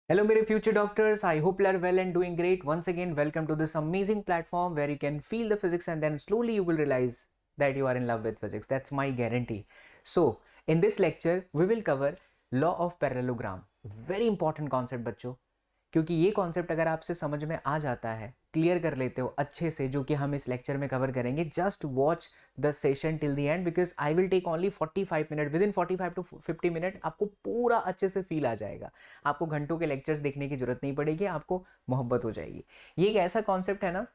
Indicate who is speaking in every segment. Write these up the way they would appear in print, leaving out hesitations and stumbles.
Speaker 1: Hello, मेरे future doctors. I hope you are well and doing great. Once again, welcome to this amazing platform where you can feel the physics and then slowly you will realize that you are in love with physics. That's my guarantee. So, in this lecture, we will cover law of parallelogram. Very important concept बच्चों, क्योंकि ये concept अगर आपसे समझ में आ जाता है, clear कर लेते हो अच्छे से, जो कि हम इस लेक्चर में कवर करेंगे, just watch the session till the end because I will take only 45 minute, within 45 to 50 minute आपको पूरा अच्छे से फील आ जाएगा। आपको घंटों के लेक्चर्स देखने की जरूरत नहीं पड़ेगी, आपको मोहब्बत हो जाएगी। ये एक ऐसा कॉन्सेप्ट है ना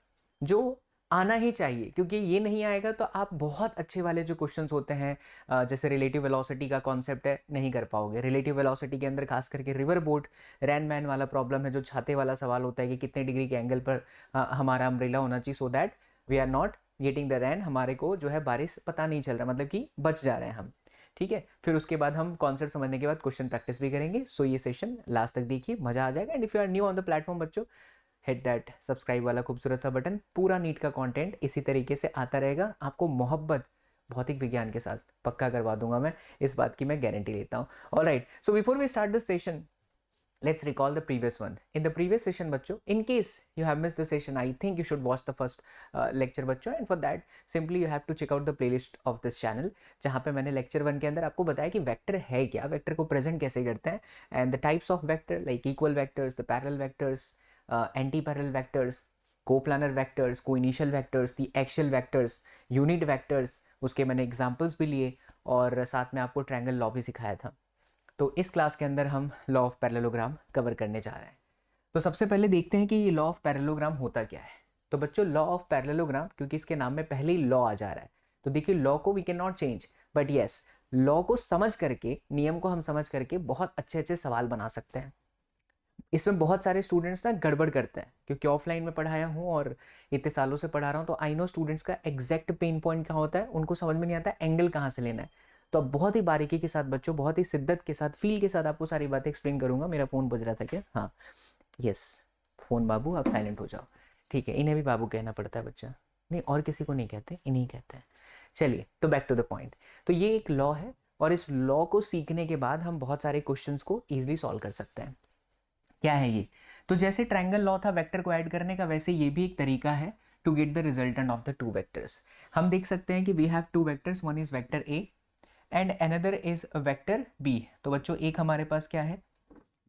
Speaker 1: जो आना ही चाहिए, क्योंकि ये नहीं आएगा तो आप बहुत अच्छे वाले जो क्वेश्चंस होते हैं, जैसे रिलेटिव वेलोसिटी का कॉन्सेप्ट है, नहीं कर पाओगे। रिलेटिव वेलोसिटी के अंदर खास करके रिवर बोट रैन मैन वाला प्रॉब्लम है, जो छाते वाला सवाल होता है कि कितने डिग्री के एंगल पर हमारा अम्ब्रेला होना चाहिए so that we are not getting the rain, हमारे को जो है बारिश पता नहीं चल रहा, मतलब कि बच जा रहे हैं हम। ठीक है, फिर उसके बाद हम कॉन्सेप्ट समझने के बाद क्वेश्चन प्रैक्टिस भी करेंगे। सो ये सेशन लास्ट तक देखिए, मजा आ जाएगा। And if you are new on the platform बच्चों, हिट दैट सब्सक्राइब वाला खूबसूरत सा बटन। पूरा नीट का कंटेंट इसी तरीके से आता रहेगा, आपको मोहब्बत भौतिक विज्ञान के साथ पक्का करवा दूंगा मैं, इस बात की मैं गारंटी लेता हूँ। Alright, so before we start this session, let's recall the previous one. In the previous session बच्चों, in case you have missed the session, I think you should watch the first lecture बच्चों, and for that simply you have to check out the playlist of this channel, जहाँ पे मैंने lecture 1 के अंदर आपको बताया कि वेक्टर है क्या, वेक्टर को प्रेजेंट कैसे करते हैं, and the types of vector like equal vectors, the parallel vectors, anti-parallel vectors, coplanar vectors, को इनिशियल वेक्टर्स, दी एक्शियल वेक्टर्स, यूनिट वेक्टर्स, उसके मैंने एग्जांपल्स भी लिए और साथ में आपको ट्रायंगल लॉ भी सिखाया था। तो इस क्लास के अंदर हम लॉ ऑफ पैरेललोग्राम कवर करने जा रहे हैं। तो सबसे पहले देखते हैं कि ये लॉ ऑफ पैरेललोग्राम होता क्या है। तो बच्चों, लॉ ऑफ पैरेललोग्राम, क्योंकि इसके नाम में पहले ही लॉ आ जा रहा है, तो देखिए लॉ को we can not change, but yes, law को समझ करके, नियम को हम समझ करके बहुत अच्छे अच्छे सवाल बना सकते हैं। इसमें बहुत सारे स्टूडेंट्स ना गड़बड़ करते हैं, क्योंकि ऑफलाइन में पढ़ाया हूँ और इतने सालों से पढ़ा रहा हूँ, तो आई नो स्टूडेंट्स का एग्जैक्ट पेन पॉइंट कहाँ होता है, उनको समझ में नहीं आता एंगल कहाँ से लेना है। तो अब बहुत ही बारीकी के साथ बच्चों, बहुत ही शिद्दत के साथ, फील के साथ आपको सारी बातें एक्सप्लेन करूंगा। मेरा फ़ोन बज रहा था क्या? हाँ, यस, फ़ोन बाबू आप साइलेंट हो जाओ। ठीक है, इन्हें भी बाबू कहना पड़ता है बच्चा, नहीं और किसी को नहीं कहते, इन्हीं कहते हैं। चलिए, तो बैक टू द पॉइंट। तो ये एक लॉ है और इस लॉ को सीखने के बाद हम बहुत सारे क्वेश्चंस को ईजिली सॉल्व कर सकते हैं। क्या है ये? तो जैसे ट्रायंगल लॉ था वेक्टर को ऐड करने का, वैसे ये भी एक तरीका है to get the resultant of the two vectors. हम देख सकते हैं कि we have two vectors, one is vector A and another is vector B. तो बच्चों, एक हमारे पास क्या है,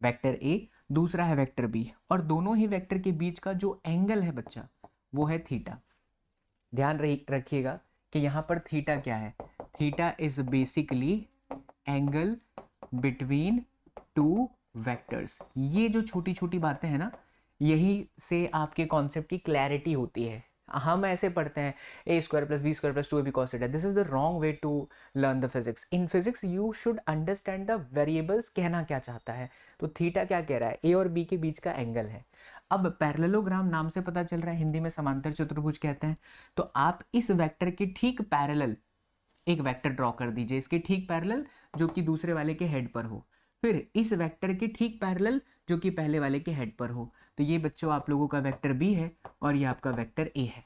Speaker 1: वेक्टर ए, दूसरा है वेक्टर बी, और दोनों ही वेक्टर के बीच का जो एंगल है बच्चा, वो है थीटा। ध्यान रखिएगा कि यहां पर थीटा क्या है, theta is basically angle between two vectors. ये जो छोटी छोटी बातें हैं ना, यही से आपके कॉन्सेप्ट की क्लैरिटी होती है। हम ऐसे पढ़ते हैं A square plus B square plus two A B cos theta, this is the wrong way to learn the physics. In physics you should understand the variables, कहना क्या चाहता है। तो थीटा क्या कह रहा है, ए और बी के बीच का एंगल है। अब पैरेललोग्राम नाम से पता चल रहा है, हिंदी में समांतर चतुर्भुज कहते हैं। तो आप इस वेक्टर के ठीक पैरेलल एक वेक्टर ड्रॉ कर दीजिए, इसके ठीक पैरेलल, जो कि दूसरे वाले के हेड पर हो। फिर इस वेक्टर के ठीक पैरेलल, जो कि पहले वाले के हेड पर हो। तो ये बच्चों आप लोगों का वेक्टर बी है और ये आपका वेक्टर ए है।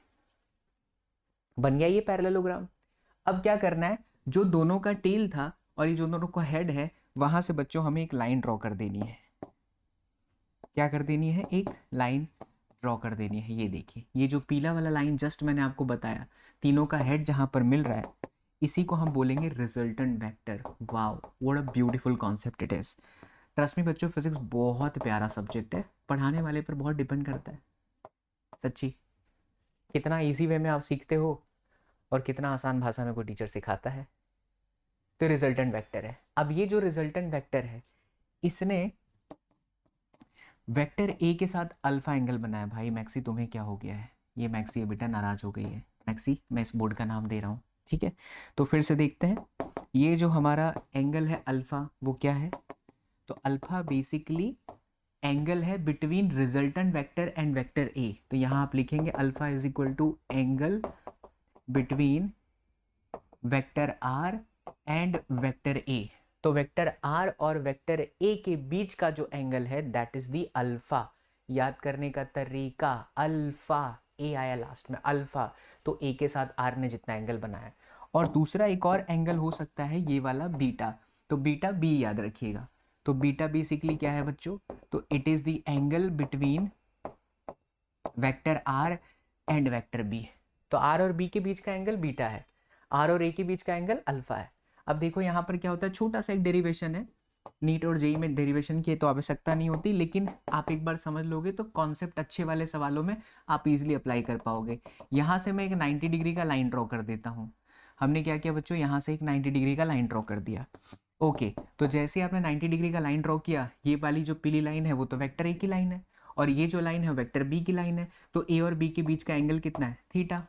Speaker 1: बन गया ये पैरेललोग्राम। अब क्या करना है, जो दोनों का टेल था और ये जो दोनों का हेड है, वहां से बच्चों हमें एक लाइन ड्रॉ कर देनी है। क्या कर देनी है, एक लाइन ड्रॉ कर देनी है। ये देखिए, ये जो पीला वाला लाइन जस्ट मैंने आपको बताया, तीनों का हेड जहां पर मिल रहा है, इसी को हम बोलेंगे resultant vector. Wow, what a beautiful concept it is. Trust me बच्चों, फिजिक्स बहुत प्यारा सब्जेक्ट है, पढ़ाने वाले पर बहुत डिपेंड करता है। सच्ची, कितना इजी वे में आप सीखते हो और कितना आसान भाषा में कोई टीचर सिखाता है। तो रिजल्टेंट वेक्टर है। अब ये जो रिजल्टेंट वेक्टर है, इसने वेक्टर ए के साथ अल्फा एंगल बनाया। भाई मैक्सी, तुम्हें क्या हो गया है? ये मैक्सी है बेटा, नाराज हो गई है। मैक्सी, मैं इस बोर्ड का नाम दे रहा हूँ, ठीक है। तो फिर से देखते हैं, ये जो हमारा एंगल है अल्फा, वो क्या है? तो अल्फा बेसिकली एंगल है between resultant vector and vector A. तो यहां आप लिखेंगे alpha is equal to angle between vector R and vector A. तो वेक्टर आर और वेक्टर ए के बीच का जो एंगल है, दैट इज दी अल्फा। याद करने का तरीका, अल्फा, ए आया लास्ट में, अल्फा। तो ए के साथ आर ने जितना एंगल बनाया, और दूसरा एक और एंगल हो सकता है ये वाला बीटा। तो बीटा बी याद रखिएगा। तो बीटा बेसिकली क्या है बच्चों, तो it is the angle between vector R and vector B. तो आर और बी के बीच का एंगल बीटा है, आर और ए के बीच का एंगल अल्फा है। अब देखो यहाँ पर क्या होता है, छोटा सा एक डेरिवेशन है, नीट और जेई में डेरिवेशन की तो आवश्यकता नहीं होती, लेकिन आप एक बार समझ लोगे तो कॉन्सेप्ट अच्छे वाले सवालों में आप इजीली अप्लाई कर पाओगे। यहाँ से मैं एक 90 डिग्री का लाइन ड्रॉ कर देता हूँ। हमने क्या किया बच्चों, यहाँ से एक 90 डिग्री का लाइन ड्रॉ कर दिया। ओके, तो जैसे आपने 90 डिग्री का लाइन ड्रॉ किया, ये वाली जो पीली लाइन है वो तो वेक्टर ए की लाइन है, और ये जो लाइन है वेक्टर बी की लाइन है। तो ए और बी के बीच का एंगल कितना है, थीटा।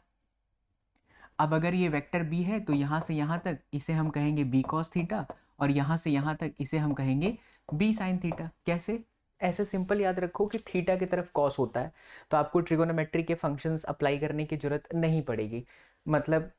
Speaker 1: अब अगर ये वेक्टर बी है तो यहाँ से यहाँ तक इसे हम कहेंगे बी कॉस थीटा, और यहाँ से यहाँ तक इसे हम कहेंगे बी साइन थीटा। कैसे, ऐसे सिंपल याद रखो कि थीटा की तरफ कॉस होता है, तो आपको ट्रिगोनोमेट्री के फंक्शंस अप्लाई करने की जरूरत नहीं पड़ेगी, मतलब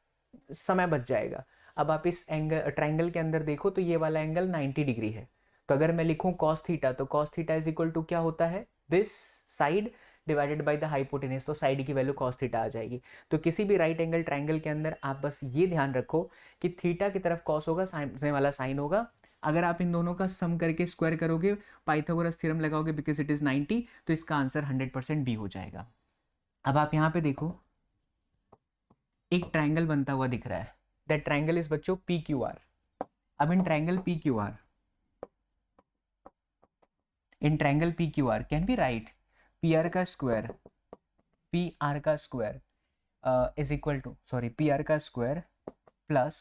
Speaker 1: समय बच जाएगा। अब आप इस एंगल ट्राइंगल के अंदर देखो तो ये वाला एंगल 90 डिग्री है, तो अगर मैं लिखूं कॉस थीटा, तो cos theta is equal to क्या होता है, this side divided by the hypotenuse, तो साइड की वैल्यू कॉस थीटा आ जाएगी। तो किसी भी राइट एंगल ट्राइंगल के अंदर आप बस ये ध्यान रखो कि थीटा की तरफ कॉस होगा, सामने वाला साइन होगा। अगर आप इन दोनों का सम करके स्क्वायर करोगे, पाइथागोरस थ्योरम लगाओगे बिकॉज इट इज 90, तो इसका आंसर 100% बी हो जाएगा। अब आप यहाँ पे देखो एक ट्राइंगल बनता हुआ दिख रहा है, दैट ट्राइंगल इज बच्चों पी क्यू आर। अब in triangle P Q R, in triangle P Q R can be write P R का स्क्वायर, पी आर का square is equal to, sorry, P R का square plus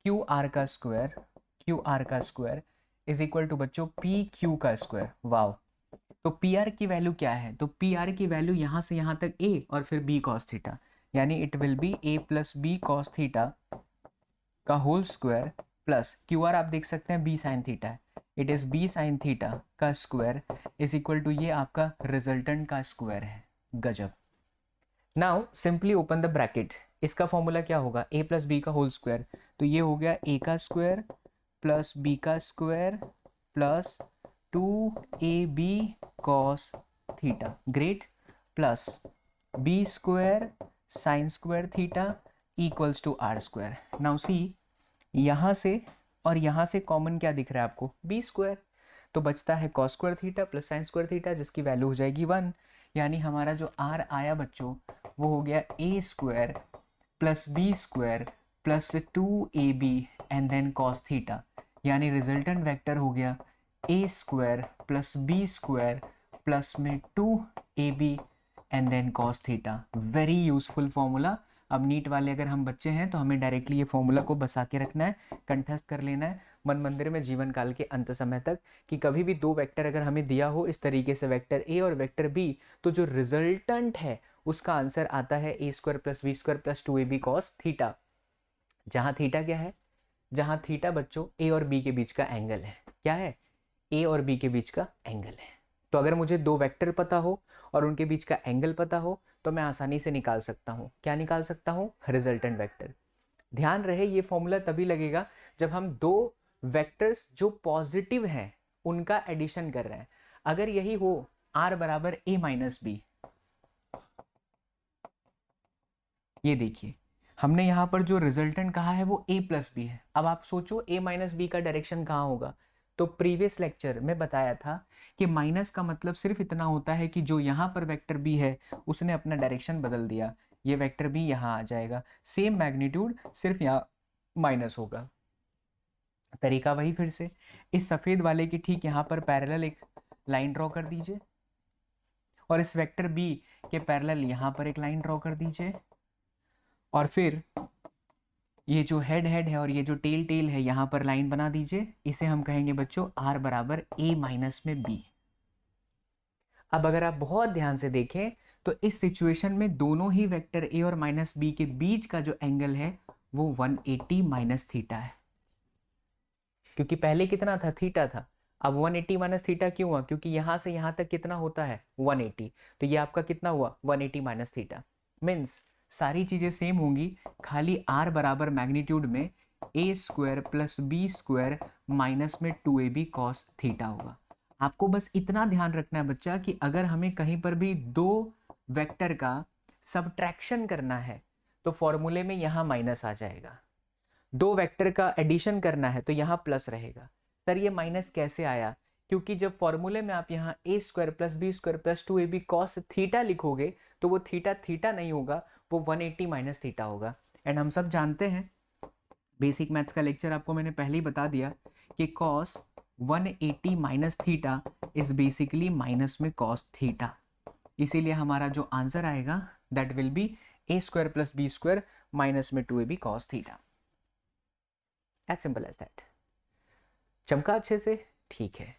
Speaker 1: Q R का square, Q R का square is equal to बच्चों P Q का square. Wow, तो P R की value क्या है, तो पी आर की वैल्यू यहाँ से यहाँ तक ए और फिर बी कॉस थीटा, यानी it will be A plus B cos theta का whole square plus Q R आप देख सकते हैं बी साइन थीटा है, it is B sine theta का स्क्वायर इज इक्वल टू ये आपका रिजल्टेंट का स्क्वायर है। गजब। Now simply open the bracket, इसका फॉर्मूला क्या होगा, ए प्लस बी का होल स्क्वायर, तो ये हो गया ए का स्क्वायर प्लस बी का square plus 2ab cos theta, great, plus B square sine square theta equals to R square. Now see, यहाँ से और यहाँ से कॉमन क्या दिख रहा है आपको, बी स्क्वायर, तो बचता है cos square theta plus sign square theta, जिसकी वैल्यू हो जाएगी 1, यानी हमारा जो आर आया बच्चों वो हो गया A square plus B square plus 2ab and then cos theta, यानी रिजल्टेंट वेक्टर हो गया A square plus B square plus में 2ab and then cos theta. Very useful formula. अब नीट वाले अगर हम बच्चे हैं तो हमें डायरेक्टली ये फॉर्मूला को बसा के रखना है, कंठस्थ कर लेना है मन मंदिर में जीवन काल के अंत समय तक, कि कभी भी दो वेक्टर अगर हमें दिया हो इस तरीके से, वेक्टर ए और वेक्टर बी, तो जो रिजल्टेंट है उसका आंसर आता है A square plus B square plus 2ab cos theta. जहाँ थीटा क्या है, जहाँ थीटा बच्चों ए और बी के बीच का एंगल है, क्या है, ए और बी के बीच का एंगल है। तो अगर मुझे दो वेक्टर पता हो और उनके बीच का एंगल पता हो तो मैं आसानी से निकाल सकता हूँ, क्या निकाल सकता हूँ, रिजल्टेंट वेक्टर। ध्यान रहे ये फॉर्मूला तभी लगेगा जब हम दो वेक्टर्स जो पॉजिटिव हैं उनका एडिशन कर रहे हैं। अगर यही हो r बराबर a माइनस बी, ये देखिए हमने यहाँ पर जो रिजल्टेंट कहा है वो a प्लस बी है। अब आप सोचो a माइनस बी का डायरेक्शन कहाँ होगा, तो प्रीवियस लेक्चर में बताया था कि माइनस का मतलब सिर्फ इतना होता है कि जो यहाँ पर वेक्टर बी है उसने अपना डायरेक्शन बदल दिया, ये वेक्टर बी यहाँ आ जाएगा, सेम मैग्नीट्यूड सिर्फ यहाँ माइनस होगा। तरीका वही, फिर से इस सफेद वाले की ठीक यहाँ पर पैरेलल एक लाइन ड्रॉ कर दीजिए और इस वेक्टर बी के पैरेलल यहाँ पर एक लाइन ड्रॉ कर दीजिए, और फिर ये जो हेड हेड है और ये जो टेल टेल है यहाँ पर लाइन बना दीजिए। इसे हम कहेंगे बच्चों r बराबर a माइनस में b। अब अगर आप बहुत ध्यान से देखें तो इस सिचुएशन में दोनों ही वेक्टर a और माइनस b के बीच का जो एंगल है वो 180 माइनस थीटा है, क्योंकि पहले कितना था, थीटा था। अब 180 माइनस थीटा क्यों हुआ, क्योंकि यहाँ से यहाँ तक कितना होता है 180, तो ये आपका कितना हुआ 180 माइनस थीटा। मीन्स सारी चीजें सेम होंगी, खाली r बराबर मैग्नीट्यूड में a square plus B square minus में 2ab कॉस थीटा होगा। आपको बस इतना ध्यान रखना है बच्चा कि अगर हमें कहीं पर भी दो वेक्टर का सबट्रैक्शन करना है तो फॉर्मूले में यहाँ माइनस आ जाएगा, दो वेक्टर का एडिशन करना है तो यहाँ प्लस रहेगा। सर ये माइनस कैसे आया? क्योंकि जब फॉर्मूले में आप यहाँ A square plus B square plus 2ab cos theta लिखोगे तो वो थीटा थीटा नहीं होगा, वो 180 माइनस थीटा होगा। एंड हम सब जानते हैं, बेसिक मैथ्स का लेक्चर आपको मैंने पहले ही बता दिया कि cos 180 minus theta is basically minus में कॉस थीटा। इसीलिए हमारा जो आंसर आएगा that will be A square plus B square minus में 2ab cos theta. As simple as that. चमका अच्छे से? ठीक है।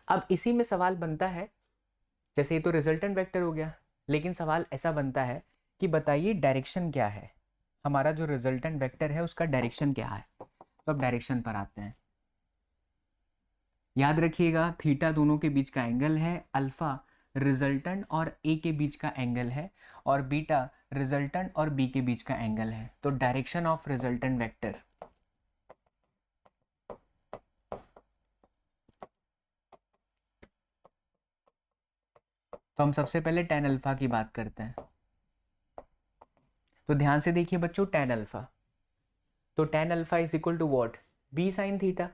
Speaker 1: अब इसी में सवाल बनता है, जैसे ये तो रिजल्टेंट वेक्टर हो गया, लेकिन सवाल ऐसा बनता है कि बताइए डायरेक्शन क्या है, हमारा जो रिजल्टेंट वेक्टर है उसका डायरेक्शन क्या है। तो अब डायरेक्शन पर आते हैं। याद रखिएगा थीटा दोनों के बीच का एंगल है, अल्फा रिजल्टेंट और ए के बीच का एंगल है, और बीटा रिजल्टेंट और बी के बीच का एंगल है। तो डायरेक्शन ऑफ रिजल्टेंट वेक्टर, तो हम सबसे पहले tan अल्फा की बात करते हैं। तो ध्यान से देखिए बच्चों, tan अल्फा, तो tan alpha is equal to what, b sine theta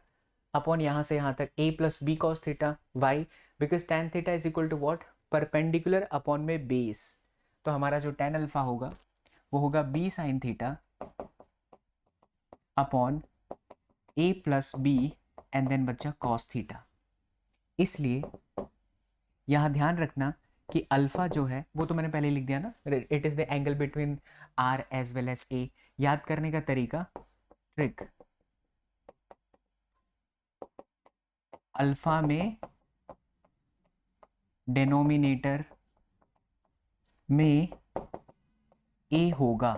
Speaker 1: upon यहाँ से यहाँ तक a plus B cos theta. Why? Because tan theta is equal to what, perpendicular upon में बेस। तो हमारा जो tan अल्फा होगा वो होगा b sine theta upon a plus B and then बच्चा cos थीटा। इसलिए यहाँ ध्यान रखना कि अल्फा जो है वो तो मैंने पहले लिख दिया ना, it is the angle between R as well as A. याद करने का तरीका, ट्रिक, अल्फा में डिनोमिनेटर में ए होगा,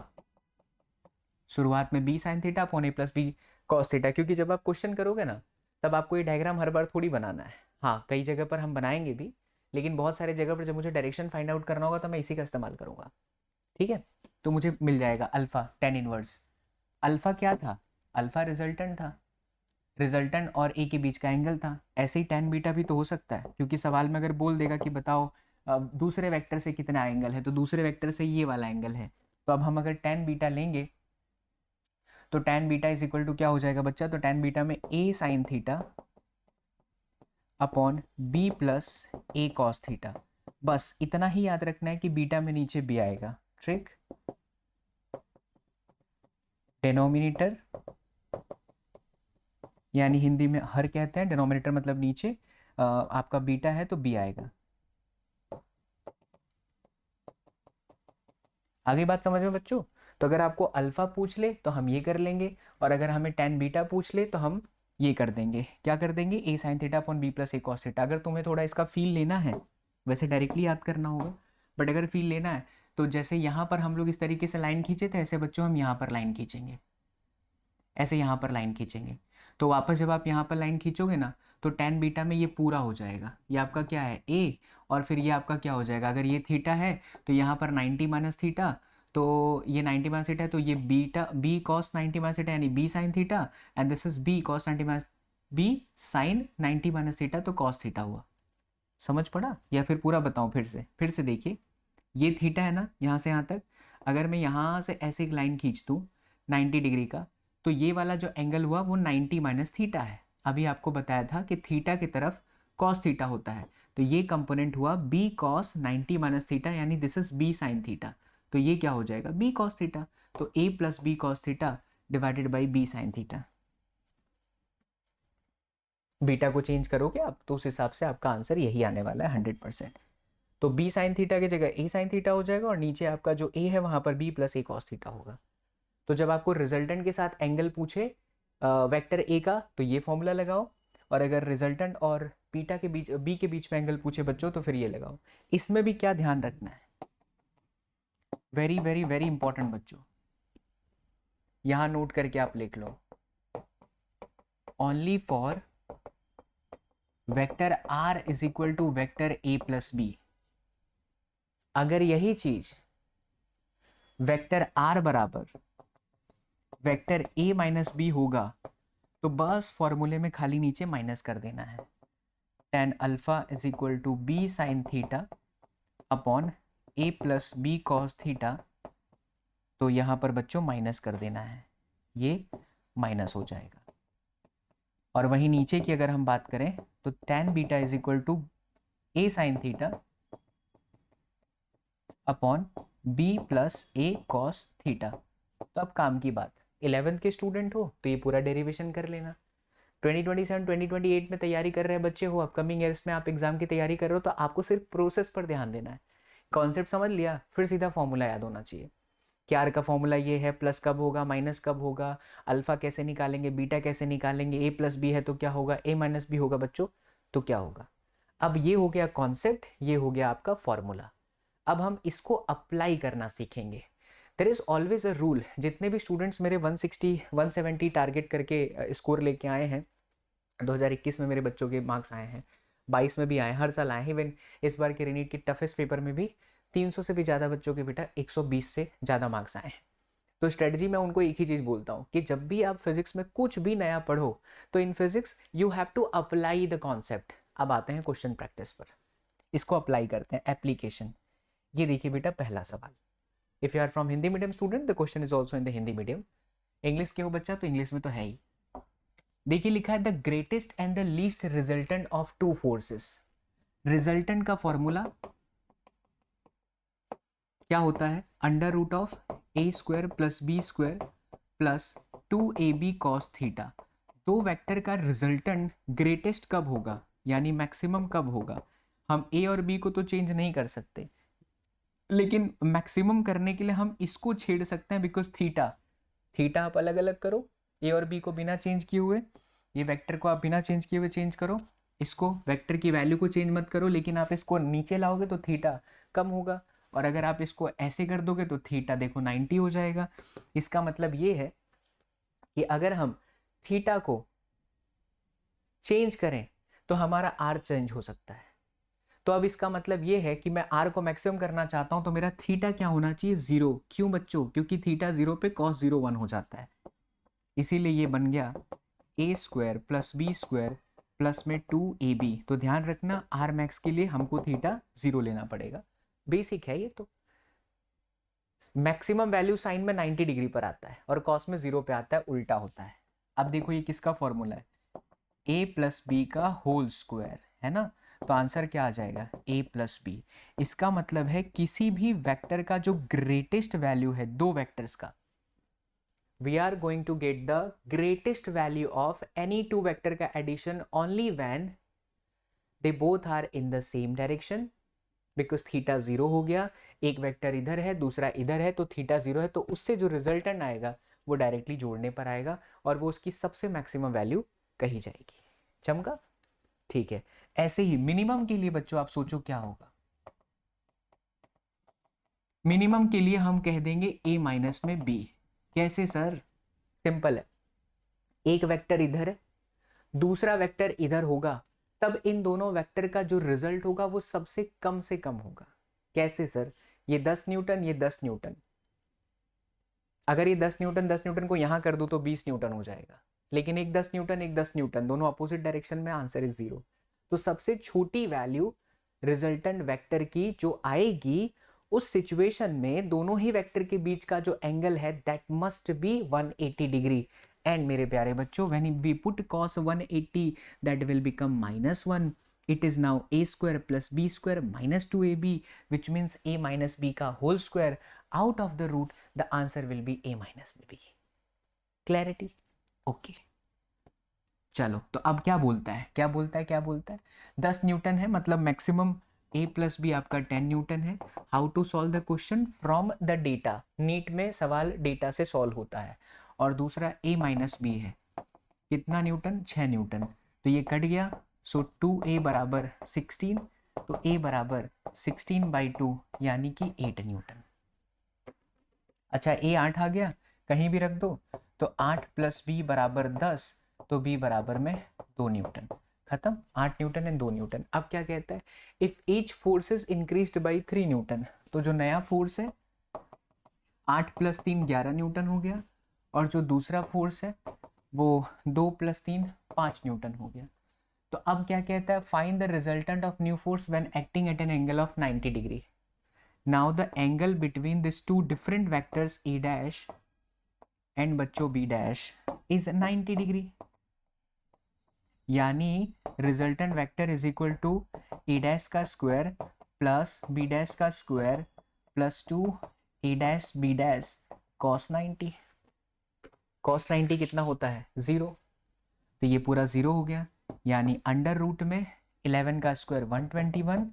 Speaker 1: शुरुआत में बी साइन थीटा अपॉन ए प्लस बी कॉस थीटा। क्योंकि जब आप क्वेश्चन करोगे ना तब आपको ये डायग्राम हर बार थोड़ी बनाना है। हाँ, कई जगह पर हम बनाएंगे भी, लेकिन बहुत सारे जगह पर जब मुझे डायरेक्शन फाइंड आउट करना होगा तो मैं इसी का इस्तेमाल करूंगा। ठीक है, तो मुझे मिल जाएगा अल्फा tan इनवर्स। अल्फा क्या था? अल्फा रिजल्टेंट था, रिजल्टेंट और ए के बीच का एंगल था। ऐसे ही tan बीटा भी तो हो सकता है, क्योंकि सवाल में अगर बोल देगा कि बताओ दूसरे वेक्टर से कितना एंगल है, तो दूसरे वेक्टर से ये वाला एंगल है। तो अब हम अगर tan बीटा लेंगे तो tan beta is equal to क्या हो जाएगा बच्चा, तो tan बीटा में a sine theta upon b plus A cos theta. बस इतना ही याद रखना है कि बीटा में नीचे b आएगा। ट्रिक, डिनोमिनेटर यानी हिंदी में हर कहते हैं, डिनोमिनेटर मतलब नीचे, आपका बीटा है तो b आएगा। आगे बात समझ में बच्चों? तो अगर आपको अल्फा पूछ ले तो हम ये कर लेंगे, और अगर हमें tan बीटा पूछ ले तो हम ये कर देंगे। क्या कर देंगे? a sine theta upon b plus A cos theta. अगर तुम्हें थोड़ा इसका फील लेना है, वैसे डायरेक्टली याद करना होगा, बट अगर फील लेना है तो जैसे यहाँ पर हम लोग इस तरीके से लाइन खींचे थे, ऐसे बच्चों हम यहाँ पर लाइन खींचेंगे, ऐसे यहाँ पर लाइन खींचेंगे। तो वापस जब आप यहाँ पर लाइन खींचोगे ना तो tan बीटा में ये पूरा हो जाएगा, ये आपका क्या है a, और फिर ये आपका क्या हो जाएगा, अगर ये थीटा है तो यहाँ पर 90 माइनस थीटा, तो ये 90 माइनस थीटा है तो ये beta b cos 90 minus theta यानी b sine theta, and this is b cos 90 minus b sine 90 minus theta, तो कॉस थीटा हुआ। समझ पड़ा? या फिर पूरा बताऊँ? फिर से देखिए, ये थीटा है ना यहाँ से यहाँ तक, अगर मैं यहाँ से ऐसे एक लाइन खींच दूँ 90 डिग्री का, तो ये वाला जो एंगल हुआ वो 90 माइनस थीटा है। अभी आपको बताया था कि थीटा की तरफ कॉस थीटा होता है, तो ये कंपोनेंट हुआ b कॉस 90 माइनस थीटा, यानी this is b sine theta. तो ये क्या हो जाएगा? b cos theta. तो a plus B cos theta divided by b sine theta. Beta को चेंज करोगे आप तो उस हिसाब से आपका आंसर यही आने वाला है 100%। तो b साइन थीटा की जगह a साइन थीटा हो जाएगा, और नीचे आपका जो a है वहां पर b plus A cos theta होगा। तो जब आपको रिजल्टेंट के साथ एंगल पूछे वेक्टर a का तो ये फॉर्मूला लगाओ, और अगर रिजल्टेंट और बीटा के बीच b के बीच में एंगल पूछे बच्चों तो फिर ये लगाओ। इसमें भी क्या ध्यान रखना है, वेरी वेरी वेरी इंपॉर्टेंट बच्चों, यहां नोट करके आप लिख लो, only for vector r is equal to vector a plus B. अगर यही चीज वेक्टर r बराबर वेक्टर a माइनस बी होगा तो बस फॉर्मूले में खाली नीचे माइनस कर देना है, tan alpha is equal to b sine theta upon a plus B cos theta. तो यहां पर बच्चों माइनस कर देना है, ये माइनस हो जाएगा। और वहीं नीचे की अगर हम बात करें तो tan beta is equal to a sine theta upon b plus a cos theta. तो अब काम की बात, 11th के स्टूडेंट हो तो ये पूरा डेरिवेशन कर लेना। 2027 2028 में तैयारी कर रहे बच्चे हो, अपकमिंग ईयर्स में आप एग्जाम की तैयारी कर रहे हो, तो आपको सिर्फ प्रोसेस पर ध्यान देना है। कॉन्सेप्ट समझ लिया, फिर सीधा फॉर्मूला याद होना चाहिए कि आर का फॉर्मूला ये है, प्लस कब होगा, माइनस कब होगा, अल्फा कैसे निकालेंगे, बीटा कैसे निकालेंगे, ए प्लस बी है तो क्या होगा, ए माइनस बी होगा बच्चों तो क्या होगा। अब ये हो गया कॉन्सेप्ट, ये हो गया आपका फॉर्मूला। अब हम इसको अप्लाई करना सीखेंगे। There is always a rule. जितने भी स्टूडेंट्स मेरे 160 170 टारगेट करके स्कोर लेके आए हैं, 2021 में मेरे बच्चों के मार्क्स आए हैं, 22 में भी आए, हर साल आए हैं। इवन इस बार के रीनीट के टफेस्ट पेपर में भी 300 से भी ज़्यादा बच्चों के बेटा 120 से ज़्यादा मार्क्स आए हैं। तो स्ट्रेटजी मैं उनको एक ही चीज़ बोलता हूँ कि जब भी आप फिजिक्स में कुछ भी नया पढ़ो तो in physics you have to apply the concept. अब आते हैं क्वेश्चन प्रैक्टिस पर, इसको अप्लाई करते हैं, एप्लीकेशन। ये देखिए बेटा पहला सवाल, if you are from Hindi medium student the question is also in the Hindi medium, English के हो बच्चा तो इंग्लिश में तो है ही। देखिए लिखा है the greatest and the least resultant of two forces. Resultant का फॉर्मूला क्या होता है, under root of A square plus B square plus 2ab cos theta. दो वेक्टर का रिजल्टेंट ग्रेटेस्ट कब होगा यानी मैक्सिमम कब होगा। हम ए और बी को तो चेंज नहीं कर सकते, लेकिन मैक्सिमम करने के लिए हम इसको छेड़ सकते हैं, बिकॉज थीटा, थीटा आप अलग अलग करो, ए और बी को बिना चेंज किए हुए, ये वेक्टर को आप बिना चेंज किए हुए चेंज करो, इसको वेक्टर की वैल्यू को चेंज मत करो, लेकिन आप इसको नीचे लाओगे तो थीटा कम होगा, और अगर आप इसको ऐसे कर दोगे तो थीटा देखो 90 हो जाएगा। इसका मतलब ये है कि अगर हम थीटा को चेंज करें तो हमारा आर चेंज हो सकता है। तो अब इसका मतलब ये है कि मैं आर को मैक्सिमम करना चाहता हूं तो मेरा थीटा क्या होना चाहिए, 0। क्यों बच्चों, क्योंकि थीटा 0 पे कॉस 0 1 हो जाता है। इसीलिए ये बन गया A square plus B square plus में 2ab। तो ध्यान रखना आर मैक्स के लिए हमको थीटा 0 लेना पड़ेगा, बेसिक है ये। तो मैक्सिमम वैल्यू साइन में 90 डिग्री पर आता है और कॉस में 0 पे आता है, उल्टा होता है। अब देखो ये किसका फॉर्मूला है, a प्लस बी का होल स्क्वायर है ना, तो आंसर क्या आ जाएगा, a प्लस बी। इसका मतलब है किसी भी वेक्टर का जो ग्रेटेस्ट वैल्यू है, दो वेक्टर्स का, we are going to get the greatest value of any two vector का addition only when they both are in the same direction, because theta 0 हो गया, एक वेक्टर इधर है दूसरा इधर है तो थीटा 0 है, तो उससे जो रिजल्टेंट आएगा वो डायरेक्टली जोड़ने पर आएगा और वो उसकी सबसे मैक्सिमम वैल्यू कही जाएगी। चमका, ठीक है। ऐसे ही मिनिमम के लिए बच्चों आप सोचो क्या होगा, मिनिमम के लिए हम कह देंगे a माइनस में b। कैसे सर, सिंपल है, एक वेक्टर इधर है दूसरा वेक्टर इधर होगा, तब इन दोनों वेक्टर का जो रिजल्ट होगा वो सबसे कम से कम होगा। कैसे सर, ये 10 न्यूटन ये 10 न्यूटन, अगर ये 10 न्यूटन 10 न्यूटन को यहां कर दूं तो 20 न्यूटन हो जाएगा, लेकिन एक 10 न्यूटन एक 10 न्यूटन दोनों अपोजिट डायरेक्शन में, आंसर इज 0। तो सबसे छोटी वैल्यू रिजल्टेंट वेक्टर की जो आएगी उस सिचुएशन में दोनों ही वेक्टर के बीच का जो एंगल है that must be 180 degree. And मेरे प्यारे बच्चों when we put cos 180 that will become -1, it is now a square plus b square minus 2ab, which means a minus b का whole square out of the root, the answer will be a minus b। clarity, okay। चलो तो अब क्या बोलता है, क्या बोलता है, क्या बोलता है, 10 न्यूटन है मतलब मैक्सिमम a प्लस बी आपका 10 न्यूटन है। How to solve the question from the data, NEET में सवाल डेटा से सॉल्व होता है। और दूसरा a माइनस बी है कितना न्यूटन, 6 न्यूटन, तो ये कट गया, सो 2a बराबर 16, तो a बराबर 16/2 यानी कि 8 न्यूटन। अच्छा a 8 आ गया, कहीं भी रख दो, तो 8 प्लस b बराबर 10, तो b बराबर में 2 न्यूटन, खत्म। 8 न्यूटन एंड 2 न्यूटन। अब क्या कहता है, if each force is increased by 3 Newton, तो जो नया फोर्स है 8 प्लस 3 11 न्यूटन हो गया, और जो दूसरा फोर्स है वो 2 प्लस 3 5 न्यूटन हो गया। तो अब क्या कहता है, find the resultant of new force when acting at an angle of 90 degree. Now the angle between this two different vectors a dash and बच्चों b डैश इज 90 डिग्री। यानी resultant vector is equal to A dash का square plus B dash का square plus 2 A dash B dash cos 90। Cos 90 कितना होता है 0, तो ये पूरा 0 हो गया, यानी अंडर रूट में 11 का स्क्वायर 121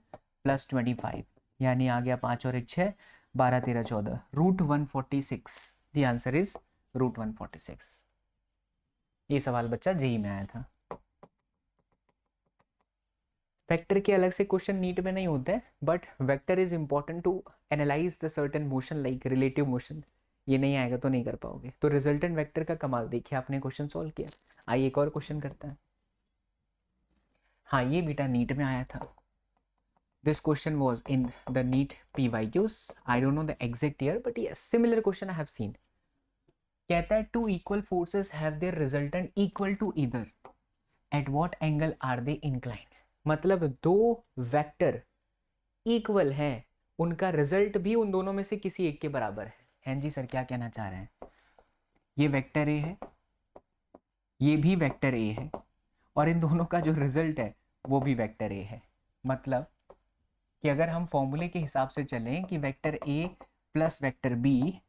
Speaker 1: प्लस 25, यानी आ गया 5 और 1 6, 12 13 14, root 146। The answer is root 146। ये सवाल बच्चा जेई में आया था। वेक्टर के अलग से क्वेश्चन नीट में नहीं होते, but vector is important to analyse the certain motion like relative motion. ये नहीं आएगा तो नहीं कर पाओगे। तो रिजल्टेंट वेक्टर का कमाल देखिए, आपने क्वेश्चन सॉल्व किया। आइए एक और क्वेश्चन करता है। हाँ ये बेटा नीट में आया था। This question was in the NEET PYQs। I don't know the exact year, but yes similar question I have seen. कहता है two equal forces have their resultant equal to either, at what angle are they inclined. मतलब दो vector equal हैं, उनका result भी उन दोनों में से किसी एक के बराबर है। हैं जी सर क्या कहना चाह रहे हैं? ये वेक्टर ए है, ये भी वेक्टर ए है, और इन दोनों का जो रिजल्ट है वो भी वेक्टर ए है। मतलब कि अगर हम फॉर्मूले के हिसाब से चलें कि vector A plus vector B,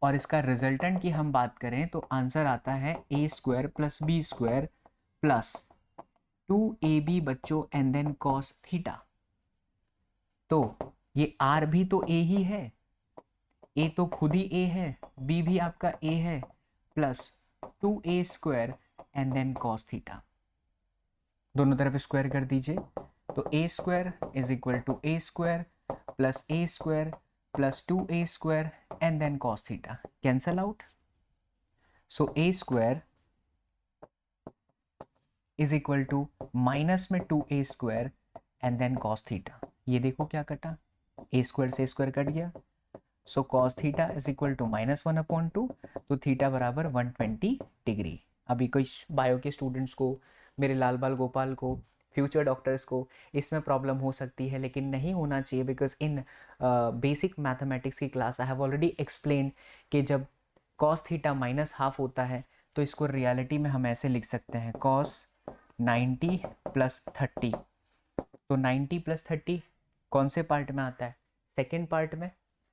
Speaker 1: और इसका रिजल्टेंट की हम बात करें तो आंसर आता है A square plus B square plus 2ab बच्चों एंड देन कॉस थीटा। तो ये आर भी तो ए ही है, ए तो खुद ही ए है, बी भी आपका ए है, plus 2a square and then cos theta. दोनों तरफ स्क्वायर कर दीजिए, तो A square is equal to A square plus A square plus 2a square and then cos theta. Cancel out, so A square is equal to minus में 2a square and then cos theta. ये देखो क्या कटा, A square से square कट गया, so cos theta is equal to -1/2, तो theta बराबर 120 डिग्री। अभी कोई बायो के स्टूडेंट्स को, मेरे लाल बाल गोपाल को, फ्यूचर डॉक्टर्स को इसमें प्रॉब्लम हो सकती है, लेकिन नहीं होना चाहिए, बिकॉज इन बेसिक मैथमेटिक्स की class I have already explain कि जब कॉस थीटा -1/2 होता है तो इसको रियलिटी में हम ऐसे लिख सकते हैं, कॉस 90 प्लस 30। तो 90 प्लस 30 कौन से पार्ट में आता है? सेकेंड पार्ट में।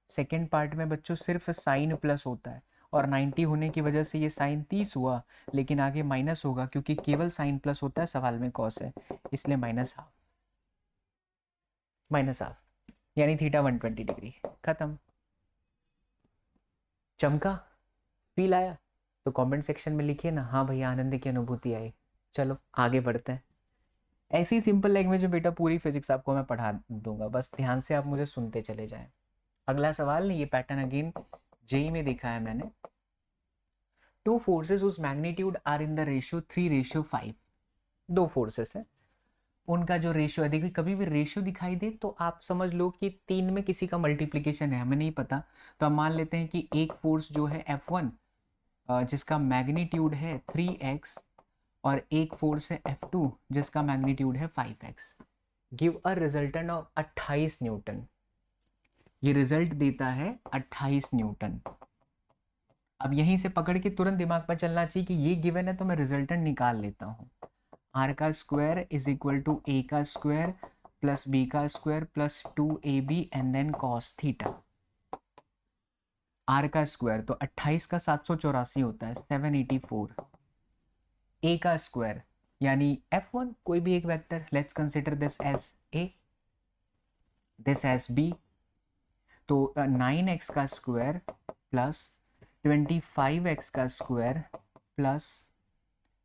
Speaker 1: सेकेंड पार्ट में बच्चों सिर्फ साइन प्लस होता है, और 90 होने की वजह से ये साइन 30 हुआ, लेकिन आगे माइनस होगा क्योंकि केवल साइन प्लस होता है, सवाल में कॉस है, इसलिए -1/2। -1/2 यानी थीटा 120 डिग्री। खत्म। चमका? फील आया? तो कमेंट सेक्शन में लिखिए ना, हाँ भैया आनंद की अनुभूति आई। चलो आगे बढ़ते हैं। ऐसी सिंपल लैंग्वेज में बेटा पूरी फिजिक्स आपको मैं पढ़ा दूंगा, बस ध्यान से आप मुझे सुनते चले जाएं। अगला सवाल, ये पैटर्न अगेन जेई में देखा है मैंने। Two forces whose magnitude are in the ratio 3:5। दो फोर्सेस है, उनका जो रेशियो है, देखिए कभी भी रेशियो दिखाई दे तो आप समझ लो कि 3 में किसी का मल्टीप्लीकेशन है, हमें नहीं पता, तो हम मान लेते हैं कि एक फोर्स जो है F1 जिसका मैग्नीट्यूड है 3x, और एक फोर्स है F2 जिसका मैग्नीट्यूड है 5x। Give a resultant of 28 Newton. ये रिजल्ट देता है 28 न्यूटन। अब यहीं से पकड़ के तुरंत दिमाग पर चलना चाहिए कि ये गिवन है तो मैं रिजल्टेंट निकाल लेता हूँ। आर का square is equal to A का स्क्वायर प्लस बी का square plus 2ab and then cos theta. R का स्क्वायर तो 28 का 784 होता है 784। ए का स्क्वायर यानी F1 कोई भी एक vector, let's consider this as A, this as B, तो 9x का स्क्वायर प्लस 25x का स्क्वायर प्लस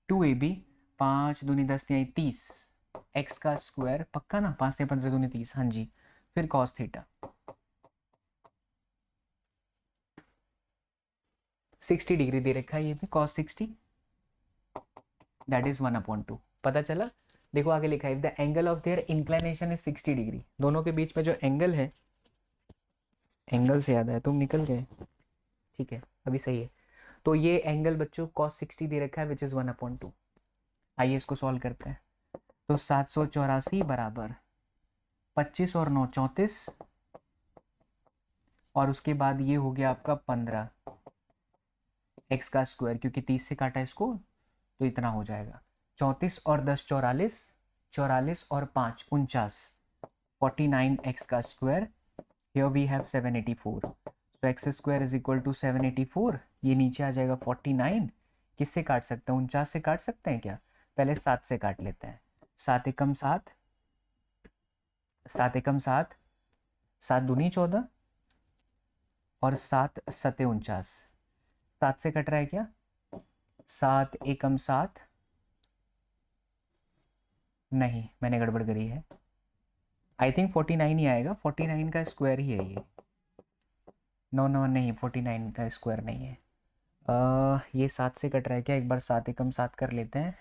Speaker 1: 2ab, 5 दूनी 10 तिहाई 30, x का स्क्वायर पक्का ना, 5 तिहाई 15 दूनी 30, हाँ जी, फिर कॉस थीटा 60 डिग्री दे रखा है, ये भी कॉस 60, दैट इज 1/2। पता चला? देखो आगे लिखा है the angle of their inclination is 60 degree. दोनों के बीच में जो एंगल है, एंगल से याद है तुम निकल गए, ठीक है अभी सही है, तो ये एंगल बच्चों cos 60 दे रखा है विच इज 1/2। आइए इसको सॉल्व करते हैं। तो 784 बराबर 25 और 9 34, और उसके बाद ये हो गया आपका 15 x का स्क्वायर, क्योंकि 30 से काटा इसको तो इतना हो जाएगा 34 और 10 44, 44 और 5 49, 49x का स्क्वायर, हियर वी हैव 784, तो X square is equal to 784, ये नीचे आ जाएगा 49, किससे काट सकते हैं, 49 से काट सकते हैं क्या, पहले 7 से काट लेते हैं, 7 एकम 7, 7 एकम 7, 7 दूनी 14 और 7 सते 49, 7 से कट रहा है क्या, 7 एकम 7, नहीं मैंने गड़बड़ करी है, आई थिंक 49 ही आएगा, 49 का स्क्वायर ही है ये, नो नो नहीं 49 का स्क्वायर नहीं है, ये 7 से कट रहा है क्या, एक बार 7 एकम 7 कर लेते हैं,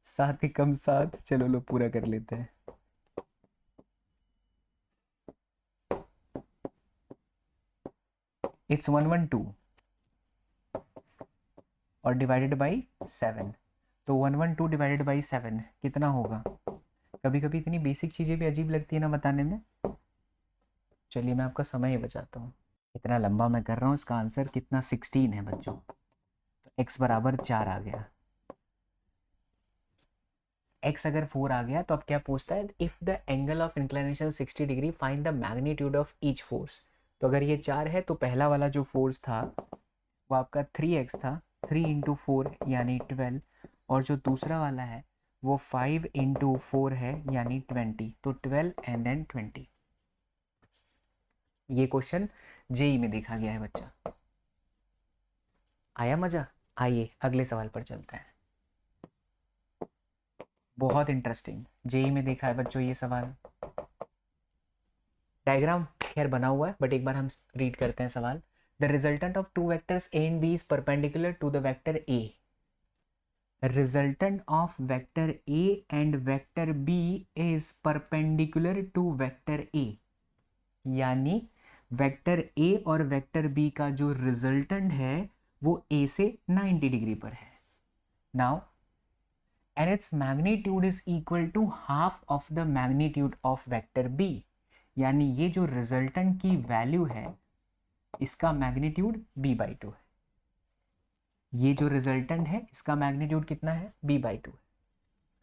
Speaker 1: 7 एकम 7, चलो लो पूरा कर लेते हैं, इट्स 112 और डिवाइडेड बाई 7, तो 112 डिवाइडेड बाई 7 कितना होगा, कभी कभी इतनी बेसिक चीज़ें भी अजीब लगती है ना बताने में, चलिए मैं आपका समय ही बचाता हूँ, इतना लंबा मैं कर रहा हूँ, इसका आंसर कितना 16 है बच्चों, तो x बराबर 4 आ गया, x अगर 4 आ गया तो अब क्या पूछता है, if the angle of inclination 60 degree find the magnitude of each force, तो अगर ये 4 है तो पहला वाला जो फोर्स था वो आपका 3x था, 3 इंटू 4 यानी 12, और जो दूसरा वाला है वो 5 इंटू 4 है यानी 20, तो 12 एंड देन 20। ये क्वेश्चन जेई में देखा गया है बच्चा, आया मजा, आइए अगले सवाल पर चलते हैं, बहुत इंटरेस्टिंग, जेई में देखा है बच्चों ये सवाल, डायग्राम खैर बना हुआ है बट एक बार हम रीड करते हैं सवाल, the resultant of two vectors A and B is perpendicular to the vector A, resultant of vector A and vector B is perpendicular to vector A, यानी वेक्टर ए और वेक्टर बी का जो resultant है वो ए से 90 डिग्री पर है, now and its magnitude is equal to half of the magnitude of vector B, यानी ये जो रिजल्टेंट की वैल्यू है इसका मैग्नीट्यूड b बाई 2 है, ये जो रिजल्टेंट है इसका मैग्नीट्यूड कितना है b बाई 2 है,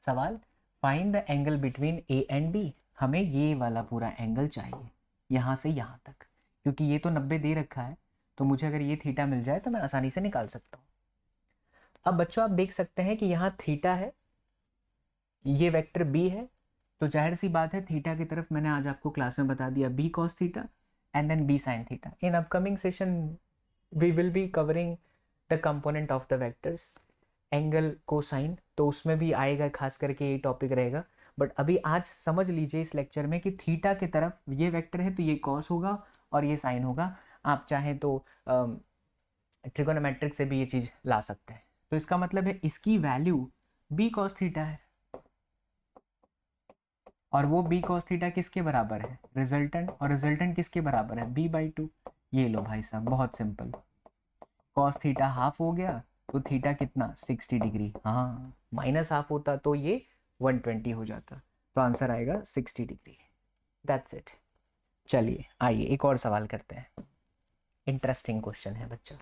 Speaker 1: सवाल find the angle between a and b, हमें ये वाला पूरा एंगल चाहिए यहाँ से यहाँ तक, क्योंकि ये तो 90 दे रखा है, तो मुझे अगर ये थीटा मिल जाए तो मैं आसानी से निकाल सकता हूँ। अब बच्चों आप देख सकते हैं कि यहाँ थीटा है, ये वेक्टर b है, तो जाहिर सी बात है थीटा की तरफ मैंने आज आपको क्लास में बता दिया b cos theta and then b sin theta, in upcoming session we will be covering the component of the vectors, angle cosine, तो उसमें भी आएगा, खास करके ये टॉपिक रहेगा, बट अभी आज समझ लीजिए इस लेक्चर में कि थीटा की तरफ ये वेक्टर है तो ये कॉस होगा और ये साइन होगा, आप चाहें तो ट्रिगोनोमेट्रिक से भी ये चीज़ ला सकते हैं, तो इसका मतलब है इसकी वैल्यू b cos थीटा है, और वो b cos थीटा किसके बराबर है, रिजल्टेंट, और रिजल्टेंट किसके बराबर है b बाई 2, ये लो भाई साहब बहुत सिंपल, cos थीटा हाफ हो गया तो थीटा कितना 60 डिग्री, हाँ माइनस हाफ होता तो ये 120 हो जाता, तो आंसर आएगा 60 डिग्री, दैट्स इट। चलिए आइए एक और सवाल करते हैं, इंटरेस्टिंग क्वेश्चन है बच्चा,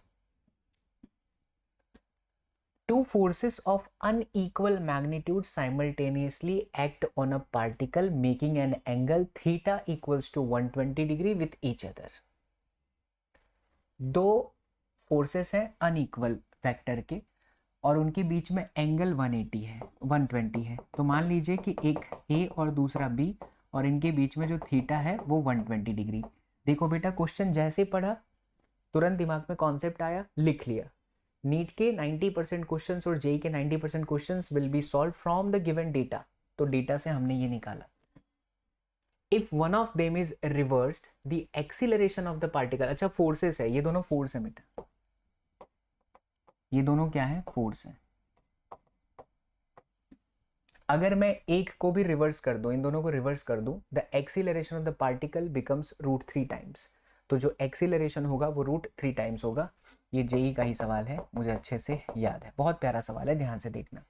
Speaker 1: two forces of unequal magnitude simultaneously act on a particle making an angle theta equals to 120 degree with each other, दो फोर्सेस हैं अनइक्वल वेक्टर के और उनके बीच में एंगल 180 है 120 है, तो मान लीजिए कि एक ए और दूसरा बी और इनके बीच में जो थीटा है वो 120 डिग्री, देखो बेटा क्वेश्चन जैसे पढ़ा तुरंत दिमाग में कॉन्सेप्ट आया, लिख लिया, नीट के 90% क्वेश्चंस और जेई के 90% questions will be solve from the given data, तो डेटा से हमने ये निकाला, if one of them is reversed the acceleration of the particle, अच्छा फोर्सेस है, ये दोनों फोर्स है बेटा, ये दोनों क्या है, फोर्स है, अगर मैं एक को भी रिवर्स कर दूं, इन दोनों को रिवर्स कर दूं, the acceleration of the particle becomes √3 times, तो जो एक्सीलरेशन होगा वो √3 टाइम्स होगा, ये जेई का ही सवाल है, मुझे अच्छे से याद है, बहुत प्यारा सवाल है, ध्यान से देखना,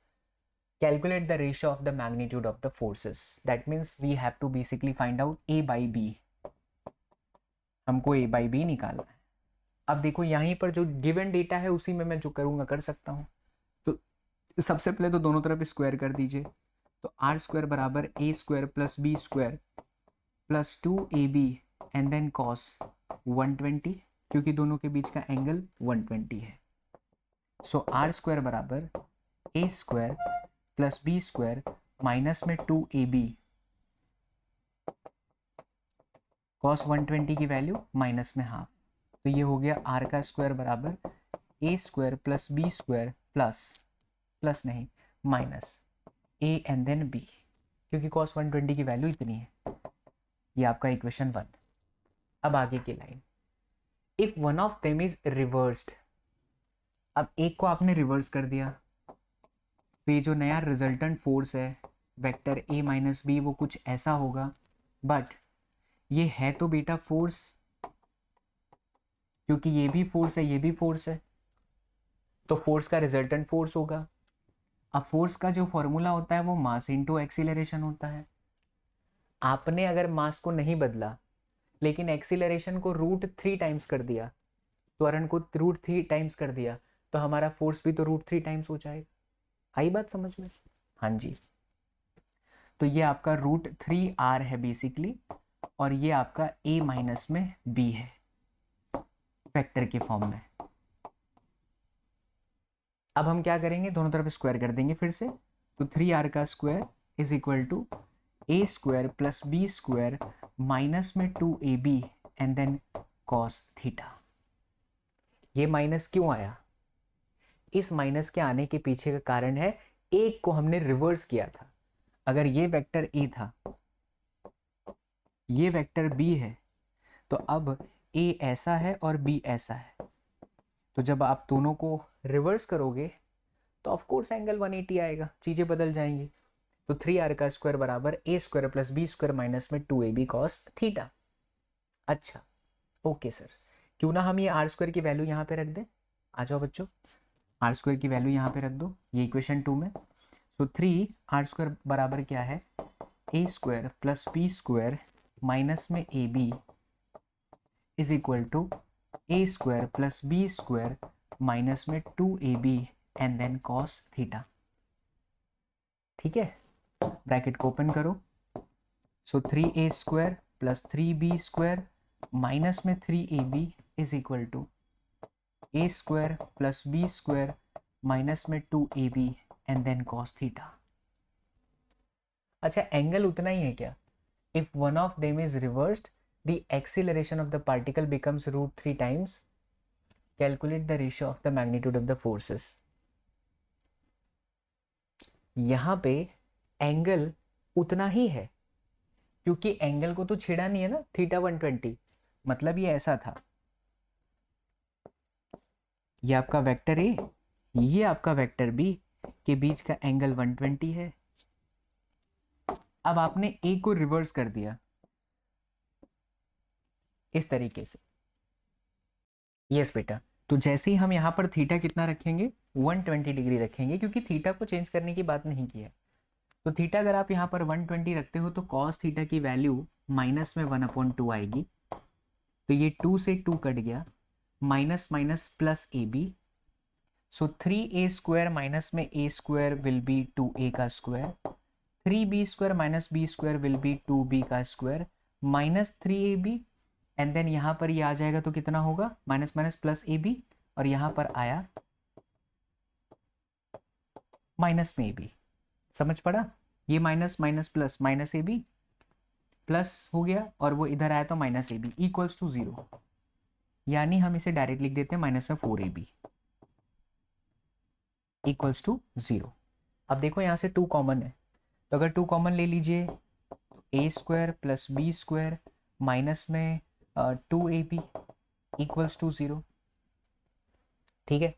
Speaker 1: calculate the ratio of the magnitude of the forces, that means we have to basically find out A by B, हमको ए बाई बी निकालना है, अब देखो यहीं पर जो गिवन डेटा है उसी में मैं जो करूँगा कर सकता हूँ, तो सबसे पहले तो दोनों तरफ स्क्वायर कर दीजिए, तो आर स्क्वायर बराबर A square plus B square plus 2ab and then cos 120, क्योंकि दोनों के बीच का एंगल 120 है। सो आर स्क्वायर बराबर A square plus B square minus में 2ab कॉस 120 की वैल्यू माइनस में हाफ, तो ये हो गया आर का स्क्वायर बराबर A square plus B square plus नहीं minus A and then B, क्योंकि कॉस 120 की वैल्यू इतनी है। ये आपका इक्वेशन 1। अब आगे की line, if one of them is reversed, अब एक को आपने रिवर्स कर दिया तो ये जो नया रिजल्टेंट फोर्स है वेक्टर ए माइनस बी वो कुछ ऐसा होगा, बट ये है तो बेटा फोर्स, क्योंकि ये भी फोर्स है ये भी फोर्स है, तो फोर्स का रिजल्टेंट फोर्स होगा। अब फोर्स का जो फॉर्मूला होता है वो मास इनटू एक्सीलरेशन होता है। आपने अगर मास को नहीं बदला लेकिन एक्सीलरेशन को √3 टाइम्स कर दिया, त्वरण को √3 टाइम्स कर दिया, तो हमारा फोर्स भी तो √3 टाइम्स हो जाएगा। आई बात समझ में? हाँ जी। तो ये आपका √3r है बेसिकली, और ये आपका a माइनस में b है वेक्टर के फॉर्म में। अब हम क्या करेंगे, दोनों तरफ स्क्वायर कर देंगे फिर से, तो 3r का square is equal to a square plus b square minus में 2ab and then cos theta. ये माइनस क्यों आया? इस माइनस के आने के पीछे का कारण है एक को हमने रिवर्स किया था। अगर ये वेक्टर a था, ये वेक्टर b है, तो अब a ऐसा है और b ऐसा है, तो जब आप दोनों को रिवर्स करोगे तो ऑफ कोर्स एंगल 180 आएगा, चीजें बदल जाएंगी। तो 3r का स्क्वायर बराबर a square plus b square minus में 2ab cos थीटा। अच्छा ओके सर, क्यों ना हम ये r स्क्वायर की वैल्यू यहाँ पे रख दें। आ जाओ बच्चों, r स्क्वायर की वैल्यू यहाँ पे रख दो, ये इक्वेशन 2 में। सो 3r स्क्वायर बराबर क्या है, a square plus b square minus में ab is equal to a square plus b square minus में 2ab and then cos theta. ठीक है, ब्रैकेट को ओपन करो। So 3a square plus 3b square minus में 3ab is equal to a square plus b square minus में 2ab and then cos theta. अच्छा, angle उतना ही है क्या? If one of them is reversed the acceleration of the particle becomes √3 times. Calculate the ratio of the magnitude of the forces. यहां पे angle उतना ही है, क्योंकि एंगल को तो छेड़ा नहीं है ना थीटा 120, मतलब ये ऐसा था, ये आपका वेक्टर ए, ये आपका वेक्टर बी के बीच का एंगल 120 है। अब आपने ए को रिवर्स कर दिया इस तरीके से। यस बेटा, तो जैसे ही हम यहाँ पर थीटा कितना रखेंगे, 120 डिग्री रखेंगे, क्योंकि थीटा को चेंज करने की बात नहीं की है। तो थीटा अगर आप यहाँ पर 120 रखते हो तो कॉस थीटा की वैल्यू माइनस में 1/2 आएगी, तो ये 2 से 2 कट गया, minus minus plus A B. So 3a square minus में a square will be 2a का square, 3b square minus b square will be 2b का square minus 3ab, and then यहाँ पर ये आ जाएगा तो कितना होगा, minus minus plus A B, और यहाँ पर आया माइनस में ए बी। समझ पड़ा? ये minus minus plus minus A B plus हो गया, और वो इधर आया तो minus A B equals to 0, यानी हम इसे डायरेक्ट लिख देते हैं माइनस में 4ab इक्वल्स टू 0। अब देखो यहाँ से 2 कॉमन है, तो अगर 2 कॉमन ले लीजिए तो a square plus B square minus में 2ab इक्वल्स टू 0। ठीक है,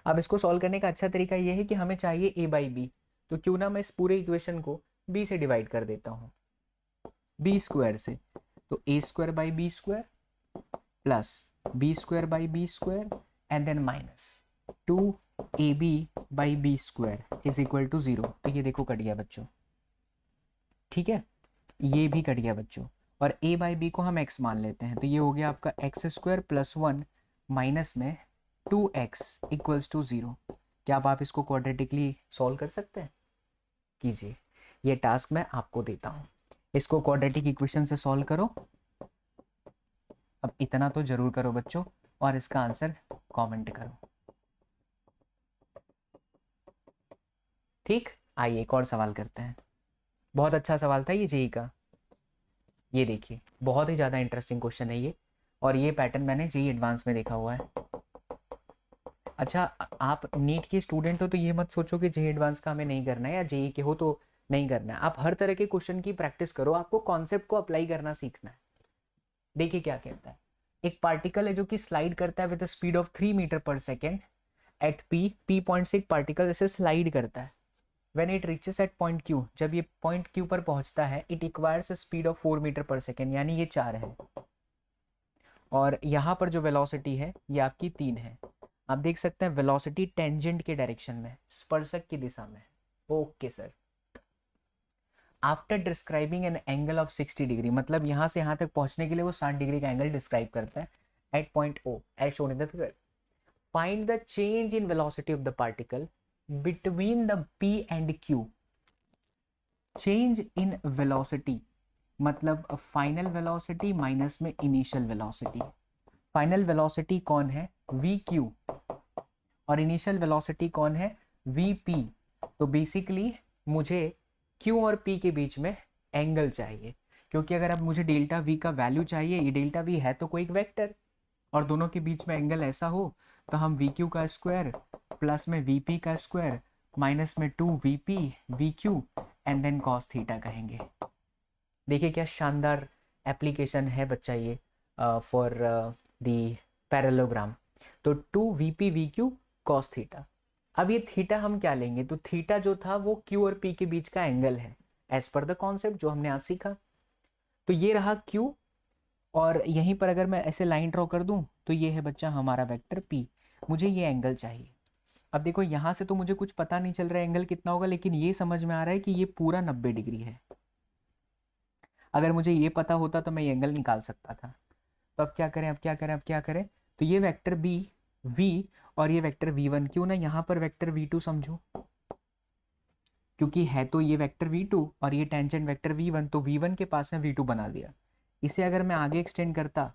Speaker 1: अब इसको सॉल्व करने का अच्छा तरीका ये है कि हमें चाहिए a बाई बी, तो क्यों ना मैं इस पूरे इक्वेशन को b से डिवाइड कर देता हूँ, b स्क्वायर से। तो a square by B square plus b square by B square and then minus 2ab by B square is equal to 0। तो ये देखो कट गया बच्चों, ठीक है, ये भी कट गया बच्चों, और a बाई बी को हम x मान लेते हैं, तो ये हो गया आपका x स्क्वायर प्लस 1 माइनस में 2x इक्वल्स टू 0। क्या आप इसको क्वाड्रेटिकली सॉल्व कर सकते हैं? कीजिए, ये टास्क मैं आपको देता हूँ। इसको क्वाड्रेटिक इक्वेशन से सॉल्व करो। अब इतना तो जरूर करो बच्चों, और इसका आंसर कमेंट करो। ठीक, आइए एक और सवाल करते हैं। बहुत अच्छा सवाल था ये जेई का। ये देखिए, बहुत ही ज़्यादा इंटरेस्टिंग क्वेश्चन है ये, और ये पैटर्न मैंने जेई एडवांस में देखा हुआ है। अच्छा, आप नीट के स्टूडेंट हो तो ये मत सोचो कि जेई एडवांस का हमें नहीं करना है, या जेई के हो तो नहीं करना है। आप हर तरह के क्वेश्चन की प्रैक्टिस करो, आपको कॉन्सेप्ट को अप्लाई करना सीखना है। देखिए क्या कहता है, एक पार्टिकल है जो कि स्लाइड करता है with speed of 3 metre per second at P point से एक पार्टिकल ऐसे स्लाइड करता है। When it reaches at point Q, जब ये पॉइंट क्यू पर पहुंचता है, it acquires a speed of 4 metre per second, यानी ये 4 है। और यहाँ पर जो वेलोसिटी है ये आपकी 3 है। आप देख सकते हैं वेलोसिटी टेंजेंट के डायरेक्शन में, स्पर्शक की दिशा में। Okay sir. After describing N angle of 60 degree, मतलब यहाँ से यहाँ तक पहुँचने के लिए वो 60 डिग्री का एंगल डिस्क्राइब करता है at point O as shown in the figure. Find the change in velocity of the particle between the P and Q. Change in velocity मतलब फाइनल वेलोसिटी माइनस में इनिशियल वेलोसिटी। फाइनल वेलोसिटी कौन है? V Q, और initial velocity कौन है? V P. तो basically मुझे Q और पी के बीच में एंगल चाहिए, क्योंकि अगर अब मुझे डेल्टा वी का वैल्यू चाहिए, ये डेल्टा वी है तो कोई एक वेक्टर, और दोनों के बीच में एंगल ऐसा हो तो हम वी क्यू का स्क्वायर प्लस में वी पी का स्क्वायर माइनस में 2 V P V Q and then cos theta कहेंगे। देखिए क्या शानदार एप्लीकेशन है बच्चा ये फॉर द पैरेललोग्राम। तो 2 V P V Q cos theta. अब ये थीटा हम क्या लेंगे? तो थीटा जो था वो क्यू और पी के बीच का एंगल है एज पर द कॉन्सेप्ट जो हमने आज सीखा। तो ये रहा क्यू, और यहीं पर अगर मैं ऐसे लाइन ड्रॉ कर दूं तो ये है बच्चा हमारा वेक्टर पी। मुझे ये एंगल चाहिए। अब देखो यहाँ से तो मुझे कुछ पता नहीं चल रहा है एंगल कितना होगा, लेकिन ये समझ में आ रहा है कि ये पूरा 90 डिग्री है। अगर मुझे ये पता होता तो मैं ये एंगल निकाल सकता था। तो अब क्या करें, अब क्या करें, अब क्या करें? तो ये वेक्टर बी वी और ये वेक्टर वी वन, क्यों ना यहाँ पर वेक्टर वी टू समझो, क्योंकि है तो ये वेक्टर वी टू और ये टेंजेंट वेक्टर वी वन, तो वी वन के पास में वी टू बना दिया। इसे अगर मैं आगे एक्सटेंड करता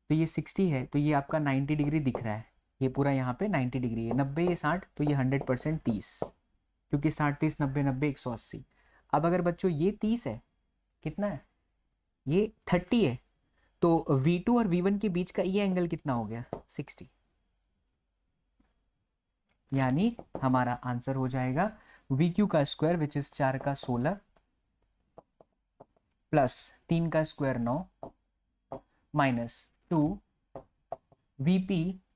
Speaker 1: तो ये 60 है, तो ये आपका 90 डिग्री दिख रहा है। ये पूरा यहाँ पे 90 डिग्री है। 90 ये 60, तो ये 100% 30, क्योंकि 60 30 90 90 180। अब अगर बच्चों ये 30 है, कितना है? ये 30 है, तो V2 और V1 के बीच का ये एंगल कितना हो गया? 60। यानी हमारा आंसर हो जाएगा VQ का स्क्वायर विच इज 4 का 16 प्लस 3 का स्क्वायर 9 माइनस 2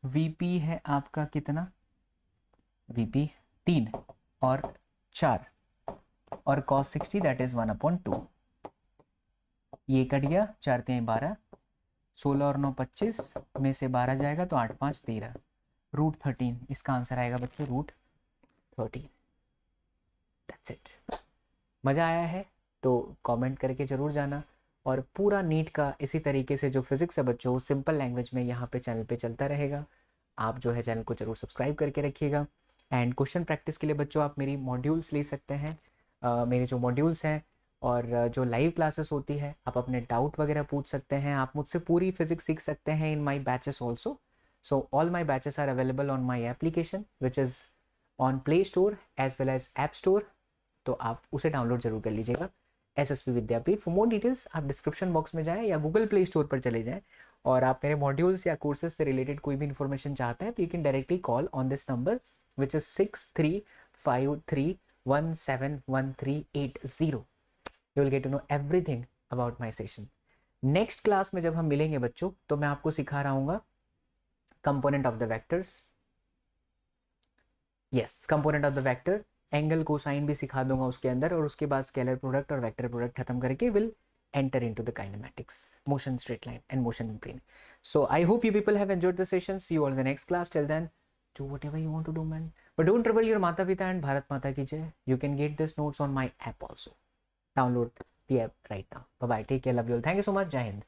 Speaker 1: VP है आपका कितना? VP 3 और 4 और cos 60 दैट इज 1/2। ये कट गया, 4 3 12, 16 और 9 25 में से 12 जाएगा तो 8 5 13, रूट 13 इसका आंसर आएगा बच्चों, रूट 13। That's it. मज़ा आया है तो कमेंट करके ज़रूर जाना, और पूरा नीट का इसी तरीके से जो फिजिक्स है बच्चों सिंपल लैंग्वेज में यहाँ पे चैनल पे चलता रहेगा। आप जो है चैनल को ज़रूर सब्सक्राइब करके रखिएगा। एंड क्वेश्चन प्रैक्टिस के लिए बच्चों आप मेरी मॉड्यूल्स ले सकते हैं। मेरे जो मॉड्यूल्स हैं और जो लाइव क्लासेस होती है, आप अपने डाउट वगैरह पूछ सकते हैं, आप मुझसे पूरी फिजिक्स सीख सकते हैं in my batches also. So all my batches are available on my application which is on play store as well as app store. तो आप उसे डाउनलोड जरूर कर लीजिएगा, SSP Vidyapeeth. For more details आप डिस्क्रिप्शन बॉक्स में जाएं या गूगल प्ले स्टोर पर चले जाएं, और आप मेरे मॉड्यूल्स या कोर्सेज से रिलेटेड कोई भी इन्फॉर्मेशन चाहते हैं तो you can directly call on this number which is 6353171380। You will get to know everything about my session. Next class में जब हम मिलेंगे बच्चों तो मैं आपको सिखा रहा हूँ component of the vectors. Yes, component of the vector, angle cosine भी सिखा दूंगा उसके अंदर, और उसके बाद स्केलर प्रोडक्ट और वेक्टर प्रोडक्ट खत्म करके will enter into the kinematics, motion straight line and motion in plane. So I hope you people have enjoyed the session. See you all in the next class. Till then, do whatever you want to do, man. But don't trouble your Mata Pita and Bharat Mata ki jai. You can get these notes on my app also. Download the app right now. Bye bye. Take care. Love you all. Thank you so much. Jai Hind.